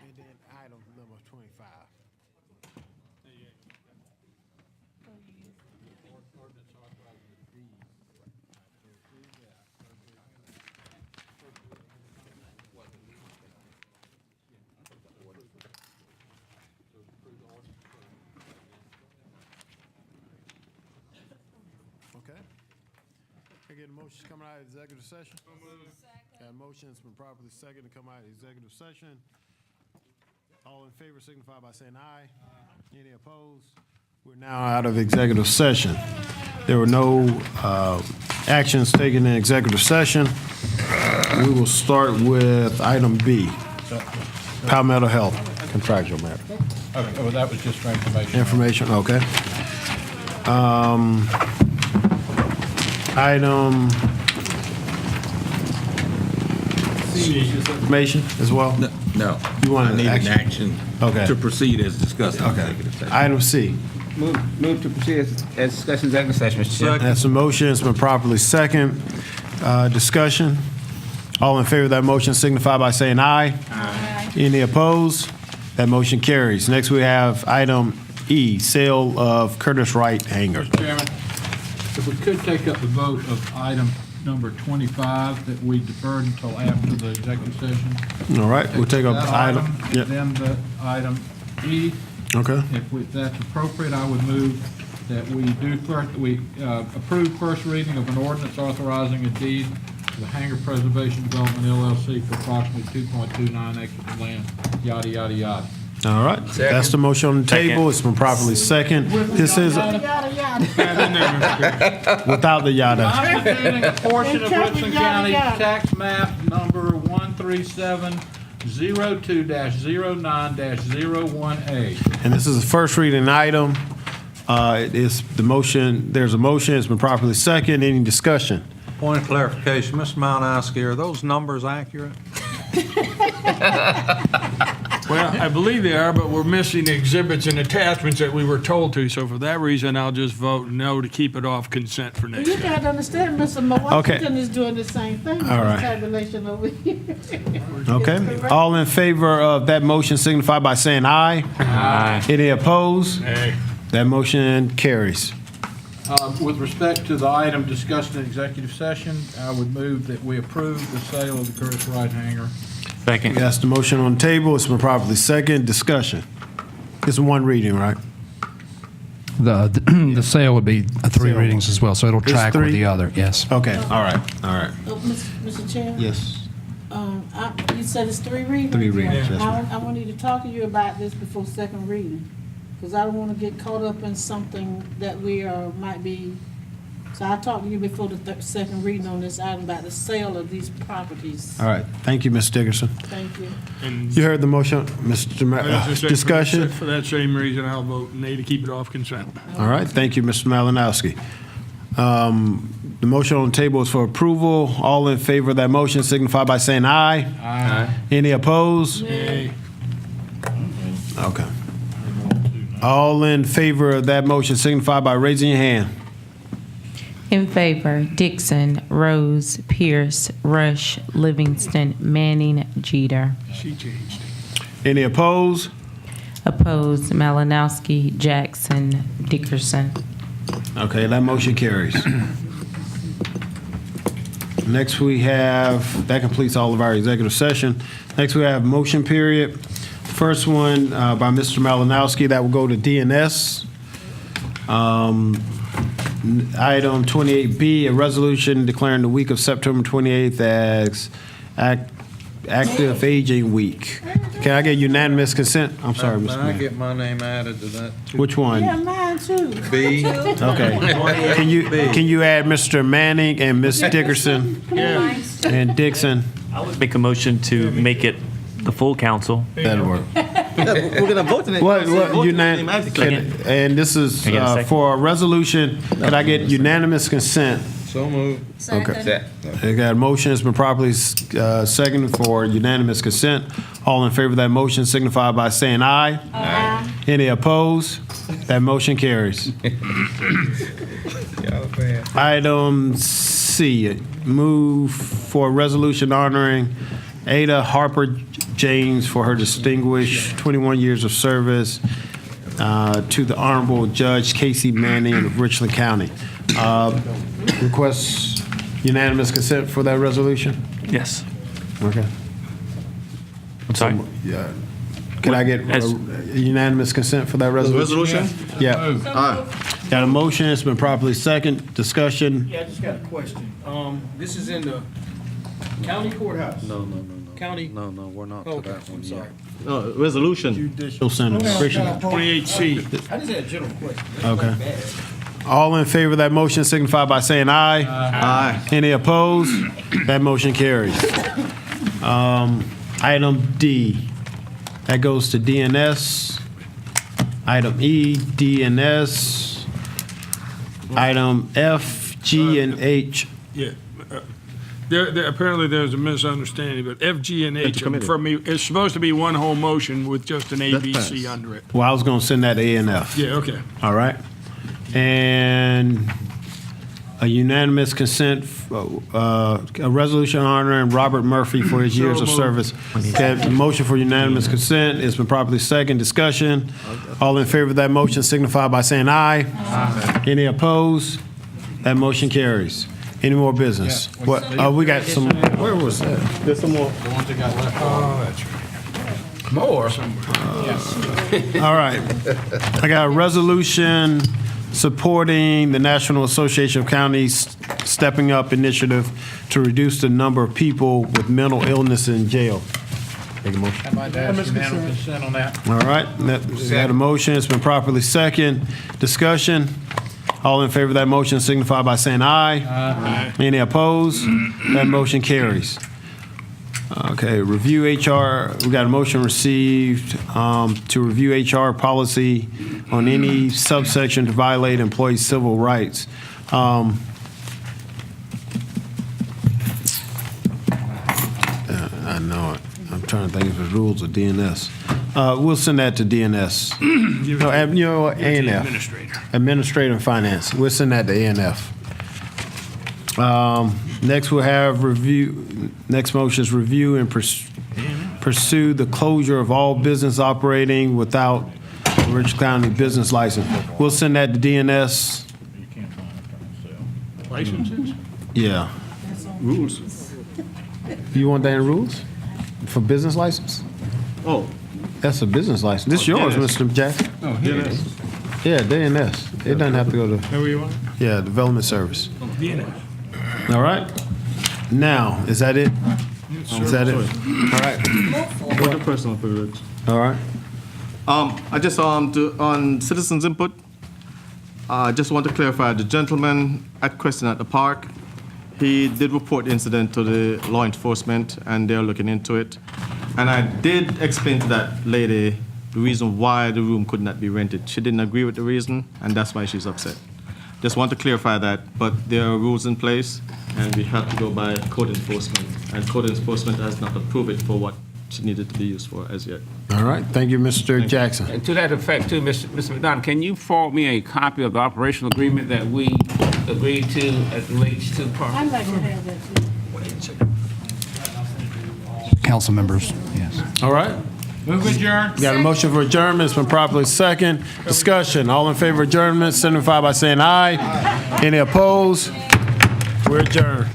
And then item number 25. Okay. I get a motion coming out of executive session? Got a motion, it's been properly seconded to come out of executive session. All in favor signify by saying aye. Any opposed? We're now out of executive session. There were no actions taken in executive session. We will start with item B, Palmetto Health, contractual matter. Okay, well, that was just for information. Information, okay. Item information as well? No. You want I an need an action? action Okay. to proceed as discussed in Okay. executive session. Item C. Move to proceed as discussed in executive session, Mr. Chair. That's a motion, it's been properly second. Discussion. All in favor of that motion signify by saying aye. Aye. Any opposed? That motion carries. Next, we have item E, sale of Curtis Wright hangar. Chairman, if we could take up the vote of item number 25 that we deferred until after the executive session. All right, we'll take up That item. Yep. Then the item E, Okay. if that's appropriate, I would move that we do first, we approve first reading of an ordinance authorizing a deed to the Hangar Preservation Development LLC for approximately 2.29 acres of land, yada, yada, yada. All right, that's the motion on the table. It's been properly second. This is without the yada. Constituting a portion of Richland County tax map number 13702-09-01A. And this is a first reading item. It is the motion, there's a motion, it's been properly second. Any discussion? Point of clarification, Mr. Malinowski, are those numbers accurate? Well, I believe they are, but we're missing exhibits and attachments that we were told to, so for that reason, I'll just vote no to keep it off consent for next You time. gotta understand, Mr. Washington is doing the same thing with All his right. tabulation over here. Okay. All in favor of that motion signify by saying aye. Aye. Any opposed? Hey. That motion carries. With respect to the item discussed in executive session, I would move that we approve the sale of the Curtis Wright hangar. Second. That's the motion on the table. It's been properly second. Discussion. It's one reading, right? The sale would be three Sale. readings as well, so it'll It's track with three? the other, yes. Okay. All right. All right. Mr. Chair? Yes. You said it's three readings? 3 readings, yes, I ma'am. I want you to talk to you about this before second reading, because I don't want to get caught up in something that we might be, so I'll talk to you before the second reading on this item about the sale of these properties. All right. Thank you, Ms. Dickerson. Thank you. And You heard the motion, Mr. I was just saying, Discussion. For that same reason, I'll vote nay to keep it off consent. All right, thank you, Mr. Malinowski. The motion on the table is for approval. All in favor of that motion signify by saying aye. Aye. Any opposed? Nay. Okay. All in favor of that motion signify by raising your hand. In favor, Dixon, Rose, Pierce, Rush, Livingston, Manning, Jeter. She changed. Any opposed? Opposed, Malinowski, Jackson, Dickerson. Okay, that motion carries. Next, we have, that completes all of our executive session. Next, we have motion period. First one by Mr. Malinowski, that will go to DNS. Item 28B, a resolution declaring the week of September 28th as Active Aging Week. Can I get unanimous consent? I'm sorry, May Mr. I Mayor. get my name added to that too? Which one? Yeah, mine too. B? Okay. Can you add Mr. Manning and Ms. Dickerson and Dixon? Make a motion to make it the full council. That'll work. We're gonna vote on it. What, Second. and this is Can I get a second? for a resolution, can I get unanimous consent? So moved. Okay. I got a motion, it's been properly seconded for unanimous consent. All in favor of that motion signify by saying aye. Aye. Any opposed? That motion carries. Y'all bad. Item C, move for a resolution honoring Ada Harper James for her distinguished 21 years of service to the Honorable Judge Casey Manning of Richland County. Request unanimous consent for that resolution? Yes. Okay. I'm sorry. Yeah. Can I get As- unanimous consent for that resolution? Resolution? Yeah. Got a motion, it's been properly second, discussion. Yeah, I just got a question. This is in the county courthouse? No, County? no, we're not Okay, I'm sorry. No, resolution. Judicial Center. Christian. 28C. I just had a general question. That's Okay. not bad. All in favor of that motion signify by saying aye. Aye. Any opposed? That motion carries. Item D, that goes to DNS. Item E, DNS. Item F, G, and H. Yeah. Apparently there's a misunderstanding, but F, G, and H, committee. for me, it's supposed to be one whole motion with just an A, That's B, C passed. under it. Well, I was gonna send that to A and F. Yeah, okay. All right. And a unanimous consent, a resolution honoring Robert Murphy for his years of So service. Okay, the motion for unanimous consent has been properly second. Discussion. All in favor of that motion signify by saying aye. Aye. Any opposed? That motion carries. Any more business? What, we got some, where was that? There's some more. The ones that got left off. More? All right. I got a resolution supporting the National Association of Counties Stepping Up initiative to reduce the number of people with mental illness in jail. Take a motion. How about that, unanimous consent on that? All right, we had a motion, it's been properly second. Discussion. All in favor of that motion signify by saying aye. Aye. Any opposed? That motion carries. Okay, review HR, we got a motion received to review HR policy on any subsection to violate employee civil rights. I know it. I'm trying to think if it's rules or DNS. We'll send that to DNS. No, A&F. Administrator. Administrative and Finance. We'll send that to A&F. Next, we'll have review, next motion is review and pursue the closure of all business operating without a Richland County business license. We'll send that to DNS. You can't find it on sale. Licenses? Yeah. Rules. You want that in rules? For business license? Oh, That's a business license. This yours, DNS. Mr. Jackson. DNS. Yeah, DNS. It doesn't have to go to, Where you want? yeah, Development Service. DNS. All right? Now, is that it? Is that it? All right. What a personal privilege. All right. I just, on citizens' input, I just want to clarify, the gentleman at question at the park, he did report the incident to the law enforcement, and they're looking into it. And I did explain to that lady the reason why the room could not be rented. She didn't agree with the reason, and that's why she's upset. Just want to clarify that, but there are rules in place, and we have to go by code enforcement. And code enforcement has not approved it for what she needed to be used for as yet. All right. Thank you, Mr. Jackson. And to that effect, too, Mr. McDonough, can you forward me a copy of the operational agreement that we agreed to as relates to park? I'd like to have that too. Council members, yes. All right. Move adjourned. Got a motion for adjournment. It's been properly second. Discussion. All in favor of adjournment, signify by saying aye. Any opposed? We're adjourned.